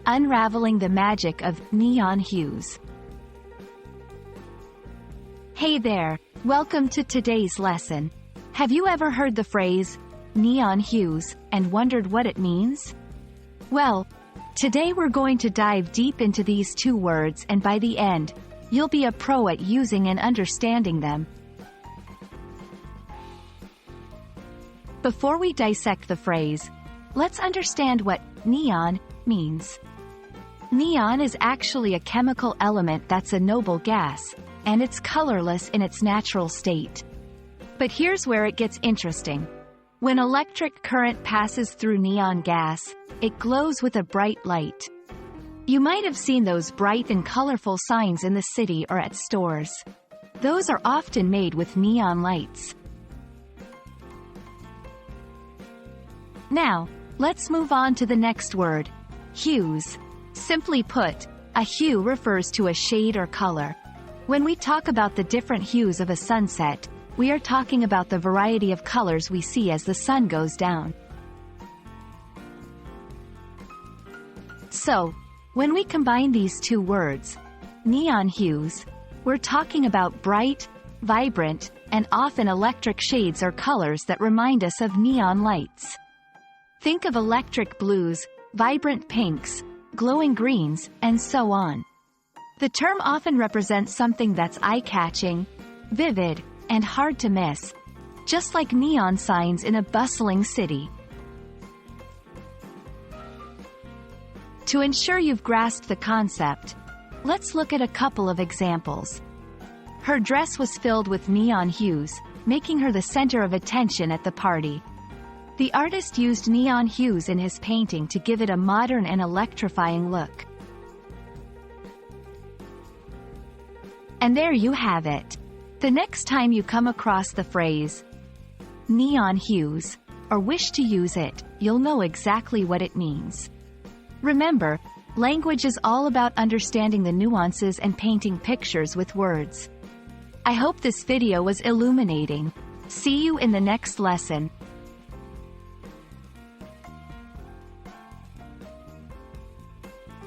Unraveling the Magic of Neon Hues. Hey there, welcome to today's lesson. Have you ever heard the phrase, neon hues, and wondered what it means? Well, today we're going to dive deep into these two words, and by the end, you'll be a pro at using and understanding them. Before we dissect the phrase, let's understand what neon means. Neon is actually a chemical element that's a noble gas, and it's colorless in its natural state. But here's where it gets interesting. When electric current passes through neon gas, it glows with a bright light. You might have seen those bright and colorful signs in the city or at stores. Those are often made with neon lights. Now, let's move on to the next word, hues. Simply put, a hue refers to a shade or color. When we talk about the different hues of a sunset, we are talking about the variety of colors we see as the sun goes down. So, when we combine these two words, neon hues, we're talking about bright, vibrant, and often electric shades or colors that remind us of neon lights. Think of electric blues, vibrant pinks, glowing greens, and so on. The term often represents something that's eye-catching, vivid, and hard to miss, just like neon signs in a bustling city. To ensure you've grasped the concept, let's look at a couple of examples. Her dress was filled with neon hues, making her the center of attention at the party. The artist used neon hues in his painting to give it a modern and electrifying look. And there you have it. The next time you come across the phrase, neon hues, or wish to use it, you'll know exactly what it means. Remember, language is all about understanding the nuances and painting pictures with words. I hope this video was illuminating. See you in the next lesson.